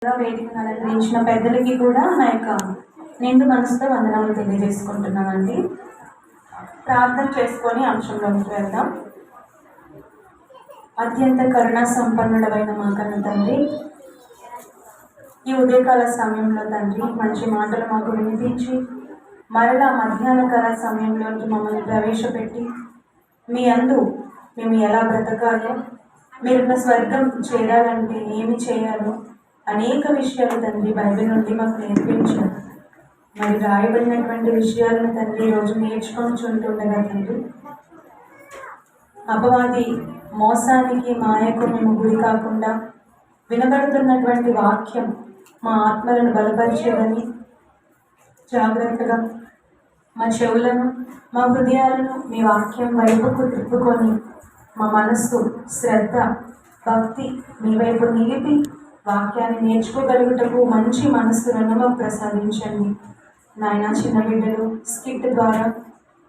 ముందుగా వేదికను అలంకరించిన పెద్దలకి కూడా నా యొక్క నిండు మనసుతో వందనాలు తెలియజేసుకుంటున్నానండి. ప్రార్థన చేసుకొని అంశంలోకి వెళ్దాం. అత్యంత కరుణా సంపన్నుడమైన మా కన్న తండ్రి, ఈ ఉదయకాల సమయంలో తండ్రి మంచి మాటలు మాకు వినిపించి మరలా మధ్యాహ్న కాల సమయంలోకి మమ్మల్ని ప్రవేశపెట్టి మీ అందు మేము ఎలా బ్రతకాలో, మీరున్న స్వర్గం చేరాలంటే ఏమి చేయాలో అనేక విషయాలు తండ్రి బైబిల్ నుండి మాకు నేర్పించారు. మరి రాయబడినటువంటి విషయాలను తండ్రి ఈరోజు నేర్చుకొని చుంటుండగా తండ్రి, అపవాది మోసానికి మాయకు మేము గురి కాకుండా వినబడుతున్నటువంటి వాక్యం మా ఆత్మలను బలపరిచేదని జాగ్రత్తగా మా చెవులను మా హృదయాలను మీ వాక్యం వైపుకు తిప్పుకొని మా మనస్సు శ్రద్ధ భక్తి మీ వైపు నిలిపి వాక్యాన్ని నేర్చుకోగలుగుటకు మంచి మనస్సులను మాకు ప్రసాదించండి నాయన. చిన్న బిడ్డలు స్కిట్ ద్వారా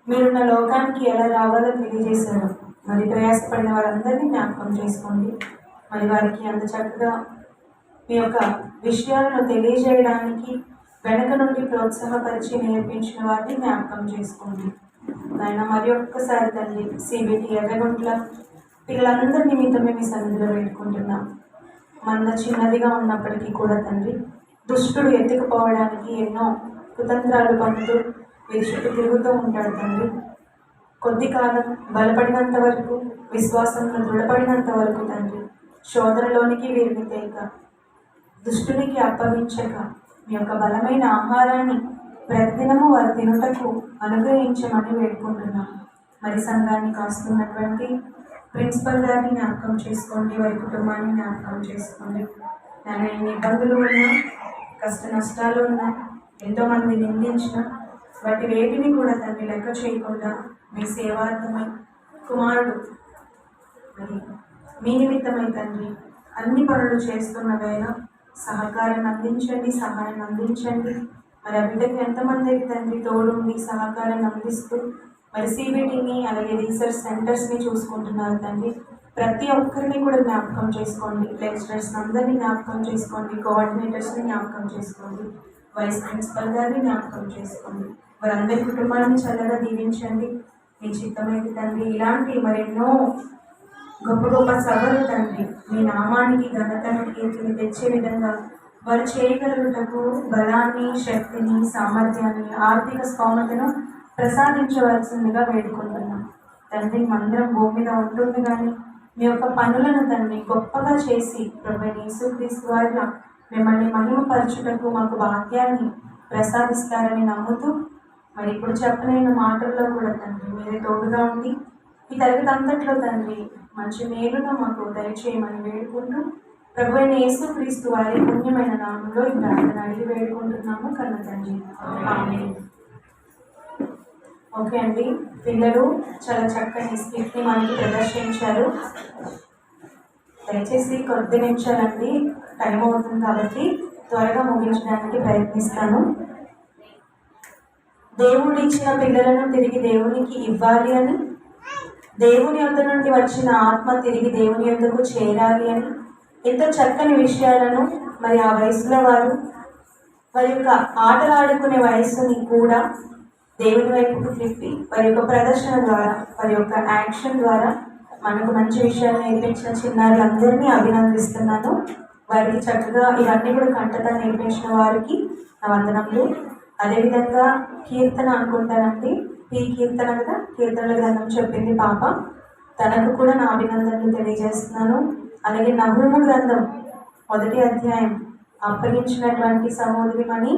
మీరున్న లోకానికి ఎలా రావాలో తెలియజేశారు. మరి ప్రయాసపడిన వారందరినీ జ్ఞాపకం చేసుకోండి. మరి వారికి అంత చక్కగా మీ యొక్క విషయాలను తెలియజేయడానికి వెనక నుండి ప్రోత్సాహపరిచి నేర్పించిన వారిని జ్ఞాపకం చేసుకోండి నాయన. మరి ఒక్కసారి తండ్రి సిబిటి ఎర్రగుంట్ల పిల్లలందరి నిమిత్తమే మీ సన్నిధిలో పెట్టుకుంటున్నాం. మంద చిన్నదిగా ఉన్నప్పటికీ కూడా తండ్రి, దుష్టుడు ఎత్తుకుపోవడానికి ఎన్నో కుతంత్రాలు పనులు వీరి చుట్టూ తిరుగుతూ ఉంటాడు తండ్రి. కొద్ది కాలం బలపడినంత వరకు, విశ్వాసంలో దృఢపడినంత వరకు తండ్రి, శోధనలోనికి వీరిని తేక దుష్టునికి అప్పగించక మీ యొక్క బలమైన ఆహారాన్ని ప్రతిదినము వారు తినుటకు అనుగ్రహించమని వేడుకుంటున్నాం. మరి సంఘాన్ని కాస్తున్నటువంటి ప్రిన్సిపల్ గారిని జ్ఞాపకం చేసుకోండి, వారి కుటుంబాన్ని జ్ఞాపకం చేసుకోండి. నేను ఎన్ని ఇబ్బందులు ఉన్నా, కష్ట నష్టాలు ఉన్నా, ఎంతోమంది నిందించిన వాటి వేటిని కూడా తండ్రి లెక్క చేయకుండా మీ సేవార్థమై కుమారుడు మరి మీ నిమిత్తమై తండ్రి అన్ని పనులు చేస్తున్న వేళ సహకారాన్ని అందించండి, సహాయాన్ని అందించండి. మరి ఆ బిడ్డకి ఎంతమంది తండ్రి తోడుండి సహకారాన్ని అందిస్తూ మరి సిబిటిని అలాగే రీసెర్చ్ సెంటర్స్ని చూసుకుంటున్నారు తండ్రి. ప్రతి ఒక్కరిని కూడా జ్ఞాపకం చేసుకోండి. లెక్చరర్స్ అందరినీ జ్ఞాపకం చేసుకోండి, కోఆర్డినేటర్స్ని జ్ఞాపకం చేసుకోండి, వైస్ ప్రిన్సిపల్ గారిని జ్ఞాపకం చేసుకోండి. వారందరి కుటుంబాలను చల్లగా దీవించండి. మీ చిత్తమైతే తండ్రి ఇలాంటి మరెన్నో గొప్ప గొప్ప సభలు తండ్రి మీ నామానికి ఘనతను కీర్తిని తెచ్చే విధంగా వారు చేయగలుగుటకు బలాన్ని, శక్తిని, సామర్థ్యాన్ని, ఆర్థిక స్తోమతను ప్రసాదించవలసిందిగా వేడుకుంటున్నాం తండ్రి. మందిరం భూమి మీద ఉంటుంది కానీ మీ యొక్క పనులను తండ్రి గొప్పగా చేసి ప్రభువైన యేసుక్రీస్తు వారిగా మిమ్మల్ని మహిమపరచుటకు మాకు భాగ్యాన్ని ప్రసాదిస్తారని నమ్ముతూ మరి ఇప్పుడు చెప్పలేని మాటల్లో కూడా తండ్రి మీరే తోడుగా ఉండి ఈ తరగతి అంతట్లో తండ్రి మంచి మేలును మాకు దయచేయమని వేడుకుంటూ ప్రభువైన యేసుక్రీస్తు వారి పుణ్యమైన నామంలో ఈ ప్రార్థన అడిగి వేడుకుంటున్నాము కన్న తండ్రి, ఆమేన్. ఓకే అండి, పిల్లలు చాలా చక్కని స్కిట్ని మనకి ప్రదర్శించారు. దయచేసి కొద్ది నిమిషాలండి, టైం అవుతుంది కాబట్టి త్వరగా ముగించడానికి ప్రయత్నిస్తాను. దేవుడు ఇచ్చిన పిల్లలను తిరిగి దేవునికి ఇవ్వాలి అని, దేవుని యొద్ద నుండి వచ్చిన ఆత్మ తిరిగి దేవుని యొద్దకు చేరాలి అని ఎంతో చక్కని విషయాలను మరి ఆ వయసులో వారి యొక్క ఆటలాడుకునే వయస్సుని కూడా దేవుని వైపుకు తిప్పి వారి యొక్క ప్రదర్శన ద్వారా, వారి యొక్క యాక్షన్ ద్వారా మనకు మంచి విషయాలు నేర్పించిన చిన్నారులందరినీ అభినందిస్తున్నాను. వారికి చక్కగా ఇవన్నీ కూడా కంటతా నేర్పించిన వారికి నా వందనములు. అదేవిధంగా కీర్తన అనుకుంటానండి, ఈ కీర్తన కదా, కీర్తనల గ్రంథం చెప్పింది పాప, తనకు కూడా నా అభినందనలు తెలియజేస్తున్నాను. అలాగే నహూము గ్రంథం 1వ అధ్యాయం అప్పగించినటువంటి సహోదరిమణి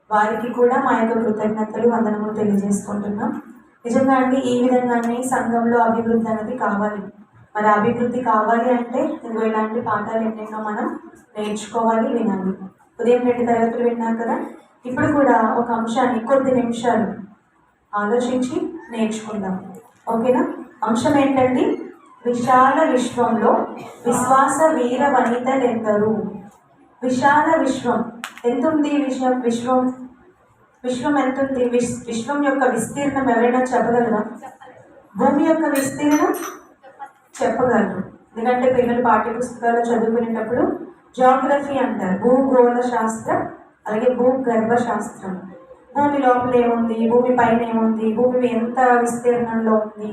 వారికి కూడా మా యొక్క కృతజ్ఞతలు, వందనములు తెలియజేసుకుంటున్నాం. నిజంగా అండి, ఈ విధంగానే సంఘంలో అభివృద్ధి అనేది కావాలి. మరి అభివృద్ధి కావాలి అంటే ఇలాంటి పాఠాలు ఎన్నెన్నో మనం నేర్చుకోవాలి, వినాలి. ఉదయం 2 తరగతులు విన్నాం కదా, ఇప్పుడు కూడా ఒక అంశాన్ని కొద్ది నిమిషాలు ఆలోచించి నేర్చుకుందాం. ఓకేనా? అంశం ఏంటండి? విశాల విశ్వంలో విశ్వాస వీర వనితలెందరూ. విశాల విశ్వం ఎంతుంది? విశ్వం ఎంతుంది? విశ్వం యొక్క విస్తీర్ణం ఎవరైనా చెప్పగలరా? భూమి యొక్క విస్తీర్ణం చెప్పగలరు. ఎందుకంటే పిల్లలు పాఠ్యపుస్తకాలు చదువుకునేటప్పుడు జాగ్రఫీ అంటారు, భూగోళ శాస్త్రం, అలాగే భూగర్భ శాస్త్రం. భూమి లోపల ఏముంది, భూమి పైన ఏముంది, భూమి ఎంత విస్తీర్ణంలో ఉంది,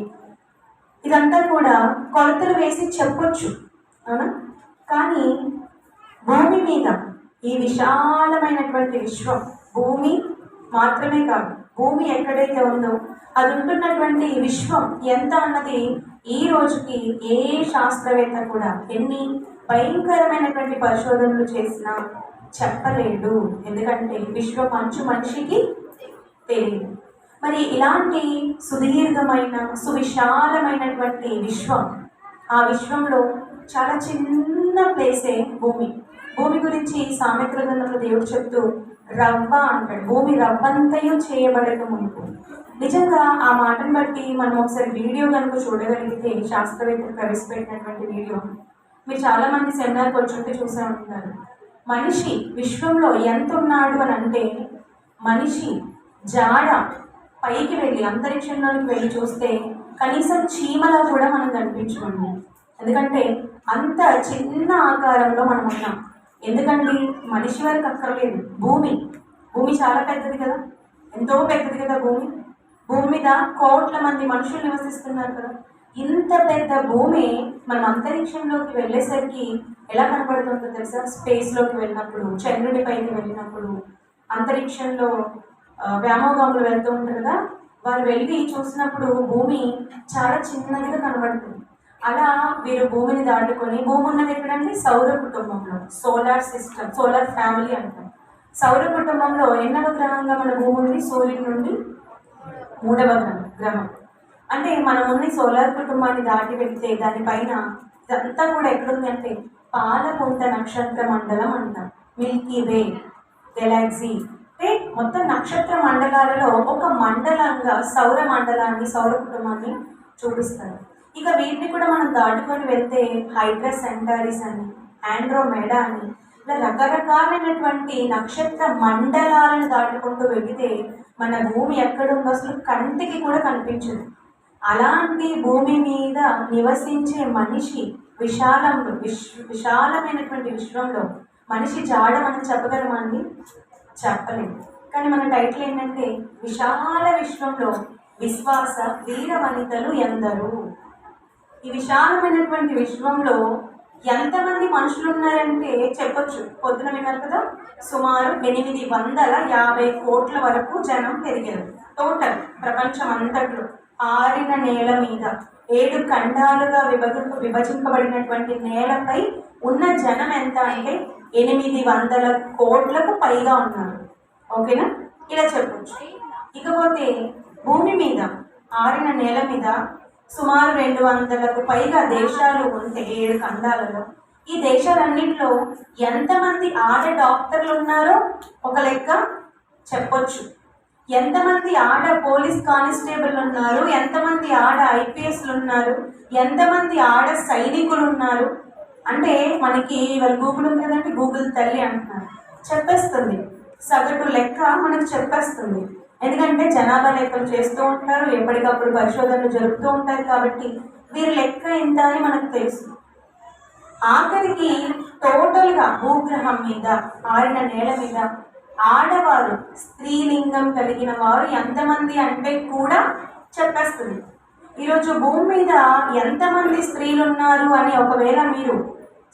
ఇదంతా కూడా కొలతలు వేసి చెప్పొచ్చు, అవునా? కానీ భూమి మీద ఈ విశాలమైనటువంటి విశ్వం, భూమి మాత్రమే కాదు, భూమి ఎక్కడైతే ఉందో అది ఉంటున్నటువంటి ఈ విశ్వం ఎంత అన్నది ఈ రోజుకి ఏ శాస్త్రవేత్త కూడా ఎన్ని భయంకరమైనటువంటి పరిశోధనలు చేసినా చెప్పలేడు. ఎందుకంటే విశ్వం అంచు మనిషికి తెలియదు. మరి ఇలాంటి సుదీర్ఘమైన సువిశాలమైనటువంటి విశ్వం, ఆ విశ్వంలో చాలా చిన్న ప్లేసే భూమి. భూమి గురించి సామెతల గ్రంథంలో దేవుడు చెప్తూ రవ్వ అంటాడు, భూమి రవ్వంతయు చేయబడక ముందు. నిజంగా ఆ మాటను బట్టి మనం ఒకసారి వీడియో కనుక చూడగలిగితే, శాస్త్రవేత్తలు ప్రవేశపెట్టినటువంటి వీడియో మీరు చాలామంది సెమినార్కి వచ్చుంటే చూసే ఉంటున్నారు. మనిషి విశ్వంలో ఎంత ఉన్నాడు అని అంటే, మనిషి జాడ పైకి వెళ్ళి అంతరిక్షంలోకి వెళ్ళి చూస్తే కనీసం చీమలా కూడా మనం కనిపించుకోండి. ఎందుకంటే అంత చిన్న ఆకారంలో మనం ఉన్నాం. ఎందుకండి, మనిషి వరకు అక్కర్లేదు, భూమి చాలా పెద్దది కదా, ఎంతో పెద్దది కదా భూమి. భూమి మీద కోట్ల మంది మనుషులు నివసిస్తున్నారు కదా. ఇంత పెద్ద భూమి మనం అంతరిక్షంలోకి వెళ్ళేసరికి ఎలా కనపడుతుందో తెలుసా? స్పేస్లోకి వెళ్ళినప్పుడు, చంద్రుడి పైకి వెళ్ళినప్పుడు, అంతరిక్షంలో వ్యామోగాములు వెళ్తూ ఉంటారు కదా, వారు వెళ్ళి చూసినప్పుడు భూమి చాలా చిన్నదిగా కనబడుతుంది. అలా వీరు భూమిని దాటుకొని, భూమి ఉన్నది ఎక్కడంటే సౌర కుటుంబంలో, సోలార్ సిస్టమ్, సోలార్ ఫ్యామిలీ అంటాం. సౌర కుటుంబంలో ఎన్నవ గ్రహంగా మన భూమి ఉంది? సూర్యుడి నుండి 3వ గ్రహం. అంటే మనం ఉన్న సోలార్ కుటుంబాన్ని దాటి వెళ్తే దానిపైన ఇదంతా కూడా ఎక్కడుంది అంటే పాలపుంత నక్షత్ర మండలం అంటాం. మిల్కీ వే గెలాక్సీ అంటే మొత్తం నక్షత్ర మండలాలలో ఒక మండలంగా సౌర మండలాన్ని, సౌర కుటుంబాన్ని చూపిస్తారు. ఇక వీటిని కూడా మనం దాటుకొని వెళ్తే హైడ్రస్ సెంటారిస్ అని, ఆండ్రోమెడా అని, ఇలా రకరకాలైనటువంటి నక్షత్ర మండలాలను దాటుకుంటూ వెళితే మన భూమి ఎక్కడుందో అసలు కంటికి కూడా కనిపించదు. అలాంటి భూమి మీద నివసించే మనిషి విశాలమైనటువంటి విశ్వంలో మనిషి జాడ మనం చెప్పగలమా అండి? చెప్పలేము. కానీ మన టైటిల్ ఏంటంటే విశాల విశ్వంలో విశ్వాస వీర వనితలు ఎందరు. ఈ విశాలమైనటువంటి విశ్వంలో ఎంతమంది మనుషులు ఉన్నారంటే చెప్పొచ్చు. పొద్దున విన్నారు కదా, సుమారు 850 కోట్ల వరకు జనం పెరిగారు. టోటల్ ప్రపంచం అంతట్లో ఆరిన నేల మీద 7 ఖండాలుగా విభజింపబడినటువంటి నేలపై ఉన్న జనం ఎంత అంటే 800 కోట్లకు పైగా ఉన్నారు. ఓకేనా? ఇలా చెప్పొచ్చు. ఇకపోతే భూమి మీద ఆరిన నేల మీద సుమారు 200కు పైగా దేశాలు ఉంటే 7 ఖండాలలో, ఈ దేశాలన్నింటిలో ఎంతమంది ఆడ డాక్టర్లు ఉన్నారో ఒక లెక్క చెప్పొచ్చు. ఎంతమంది ఆడ పోలీస్ కానిస్టేబుల్ ఉన్నారు, ఎంతమంది ఆడ ఐపీఎస్లు ఉన్నారు, ఎంతమంది ఆడ సైనికులు ఉన్నారు అంటే మనకి వాళ్ళు గూగుల్ ఉంది కదంటే గూగుల్ తల్లి అంటున్నారు, చెప్పేస్తుంది. సగటు లెక్క మనకు చెప్పేస్తుంది. ఎందుకంటే జనాభా లెక్కలు చేస్తూ ఉంటారు, ఎప్పటికప్పుడు పరిశోధనలు జరుపుతూ ఉంటారు. కాబట్టి వీరి లెక్క ఎంత అని మనకు తెలుసు. ఆఖరికి టోటల్గా భూగ్రహం మీద ఆరిన నేల మీద ఆడవారు, స్త్రీలింగం కలిగిన వారు ఎంతమంది అంటే కూడా చెప్పేస్తుంది. ఈరోజు భూమి మీద ఎంతమంది స్త్రీలు ఉన్నారు అని ఒకవేళ మీరు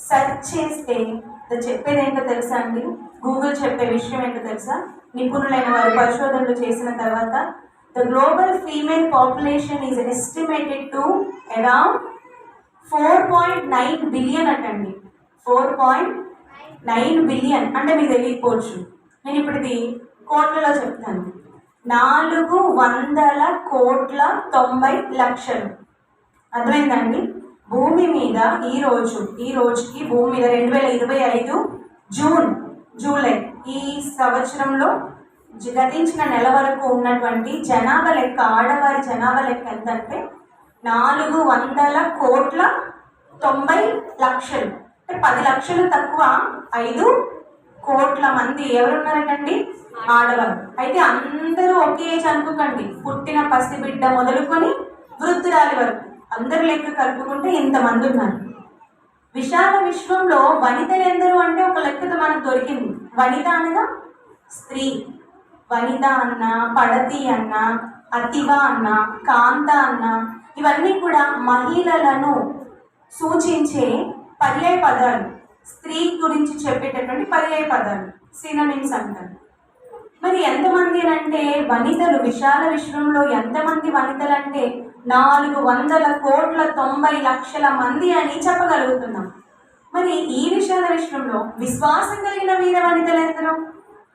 సెర్చ్ చేస్తే చెప్పేది ఏంటో తెలుసా అండి? గూగుల్ చెప్పే విషయం ఏంటో తెలుసా? నిపుణులైన వారు పరిశోధనలు చేసిన తర్వాత the global female population is estimated to around 4.9 billion అటండి. 4.9 బిలియన్ అంటే మీకు తెలియకపోవచ్చు. నేను ఇప్పుడు ఇది కోట్లలో చెప్తాను. 490,90,00,000. అర్థమైందండి? భూమి మీద ఈ రోజుకి భూమి మీద 2025 జూలై ఈ సంవత్సరంలో గతించిన నెల వరకు ఉన్నటువంటి జనాభా లెక్క, ఆడవారి జనాభా లెక్క ఎంతంటే 490,90,00,000. అంటే 10 లక్షలు తక్కువ 5 కోట్ల మంది ఎవరున్నారటండి? ఆడవారు. అయితే అందరూ ఒకే ఏజ్ అనుకోకండి. పుట్టిన పసిబిడ్డ మొదలుకొని వృద్ధురాలి వరకు అందరు లెక్క కలుపుకుంటే ఇంతమంది ఉన్నారు. విశాల విశ్వంలో వనితలు ఎందరు అంటే ఒక లెక్కతో మనకు దొరికింది. వనిత అనగా స్త్రీ. వనిత అన్న, పడతి అన్న, అతివ అన్న, కాంత అన్న, ఇవన్నీ కూడా మహిళలను సూచించే పర్యాయ పదాలు. స్త్రీ గురించి చెప్పేటటువంటి పర్యాయ పదాలు, సినోనిమ్స్ అంటారు. మరి ఎంతమంది అంటే వనితలు విశాల విశ్వంలో ఎంతమంది వనితలు అంటే 490,90,00,000 మంది అని చెప్పగలుగుతున్నాం. మరి ఈ విశాల విశ్వంలో విశ్వాసం కలిగిన వీర వనితలు ఎందరో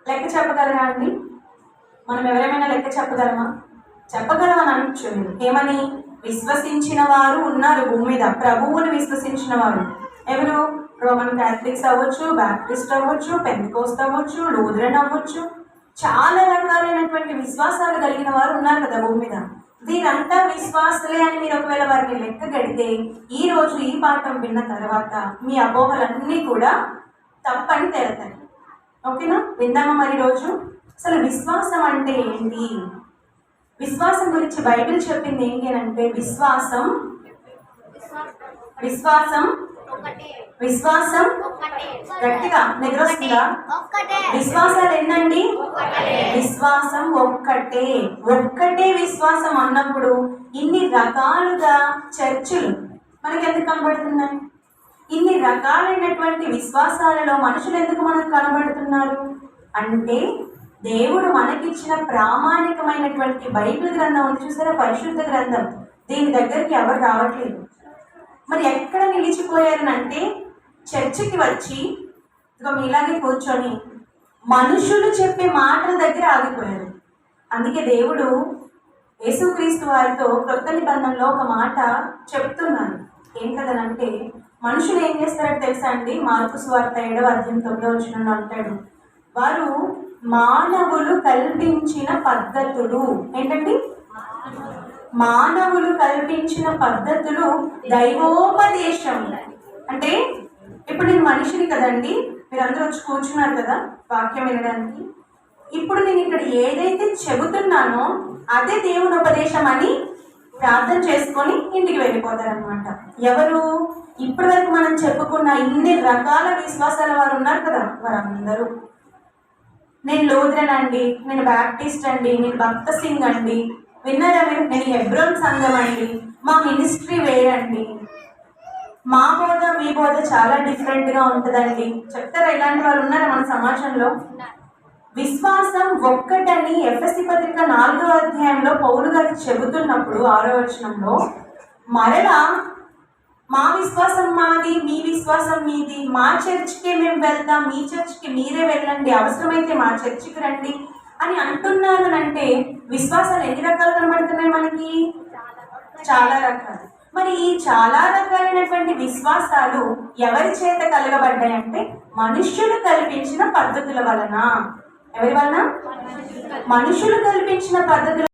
లెక్క చెప్పగలరా అండి? మనం ఎవరేమైనా లెక్క చెప్పగలమా? చెప్పగలమని అనొచ్చు మీరు. ఏమని? విశ్వసించిన వారు ఉన్నారు భూమి మీద, ప్రభువుని విశ్వసించిన వారు. ఎవరు? రోమన్ క్యాథలిక్స్ అవ్వచ్చు, బ్యాప్టిస్ట్ అవ్వచ్చు, పెంతెకోస్తు అవ్వచ్చు, లూథరన్ అవ్వచ్చు, చాలా రకాలైనటువంటి విశ్వాసాలు కలిగిన వారు ఉన్నారు కదా భూమి మీద. దీనంతా విశ్వాసలే అని మీరు ఒకవేళ వారిని లెక్క గడితే ఈ రోజు ఈ పాఠం విన్న తర్వాత మీ అపోహలన్నీ కూడా తప్పని తేలుతాయి. ఓకేనా? విందామా మరి రోజు అసలు విశ్వాసం అంటే ఏంటి? విశ్వాసం గురించి బైబిల్ చెప్పింది ఏంటి అని అంటే విశ్వాసం విశ్వాసం విశ్వాసం గట్టిగా నిద్రొస్తుందా? విశ్వాసాలు ఎన్నండి? విశ్వాసం ఒక్కటే. ఒక్కటే విశ్వాసం అన్నప్పుడు ఇన్ని రకాలుగా చర్చిలు మనకి ఎందుకు కనబడుతున్నాయి? ఇన్ని రకాలైనటువంటి విశ్వాసాలలో మనుషులు ఎందుకు మనకు కనబడుతున్నారు అంటే దేవుడు మనకిచ్చిన ప్రామాణికమైనటువంటి బైబిల్ గ్రంథం ఉంది చూసారా, పరిశుద్ధ గ్రంథం. దీని దగ్గరికి ఎవరు రావట్లేదు. మరి ఎక్కడ నిలిచిపోయారనంటే చర్చికి వచ్చి మీలాగే కూర్చొని మనుషులు చెప్పే మాటల దగ్గర ఆగిపోయారు. అందుకే దేవుడు యేసుక్రీస్తు వారితో క్రొత్త నిబంధనలో ఒక మాట చెప్తున్నారు. ఏం కదనంటే మనుషులు ఏం చేస్తారో తెలుసా అండి? మార్కు సువార్త 7వ అధ్యాయం 9వ వచనంలో అంటాడు, వారు మానవులు కల్పించిన పద్ధతులు. ఏంటండి? మానవులు కల్పించిన పద్ధతులు దైవోపదేశం. అంటే ఇప్పుడు నేను మనిషిని కదండి, మీరందరూ వచ్చి కూర్చున్నారు కదా వాక్యం వినడానికి. ఇప్పుడు నేను ఇక్కడ ఏదైతే చెబుతున్నానో అదే దేవుని ఉపదేశం అని ప్రార్థన చేసుకొని ఇంటికి వెళ్ళిపోతారనమాట. ఎవరు? ఇప్పటి వరకు మనం చెప్పుకున్న ఇన్ని రకాల విశ్వాసాల వారు ఉన్నారు కదా, వారందరూ నేను లూథరన్ అండి, నేను బ్యాప్టిస్ట్ అండి, నేను భక్త సింగ్ అండి, విన్నారా మీరు? నేను హెబ్రోన్ సంఘం అండి, మా మినిస్ట్రీ వేరండి, మా బోధ మీ బోధ చాలా డిఫరెంట్గా ఉంటుందండి చెప్తారా? ఇలాంటి వాళ్ళు ఉన్నారా మన సమాజంలో? విశ్వాసం ఒక్కటని ఎఫెసీ పత్రిక 4వ అధ్యాయంలో పౌలు గారు చెబుతున్నప్పుడు 6వ వచనంలో మరలా మా విశ్వాసం మాది, మీ విశ్వాసం మీది, మా చర్చికే మేము వెళ్తాం, మీ చర్చికి మీరే వెళ్ళండి, అవసరమైతే మా చర్చికి రండి అని అంటున్నారు. అంటే విశ్వాసాలు ఎన్ని రకాలు కనబడుతున్నాయి మనకి? చాలా రకాలు. మరి ఈ చాలా రకాలైనటువంటి విశ్వాసాలు ఎవరి చేత కలగబడ్డాయంటే మనుష్యులు కల్పించిన పద్ధతుల వలన. ఎవరి వలన? మనుషులు కల్పించిన పద్ధతుల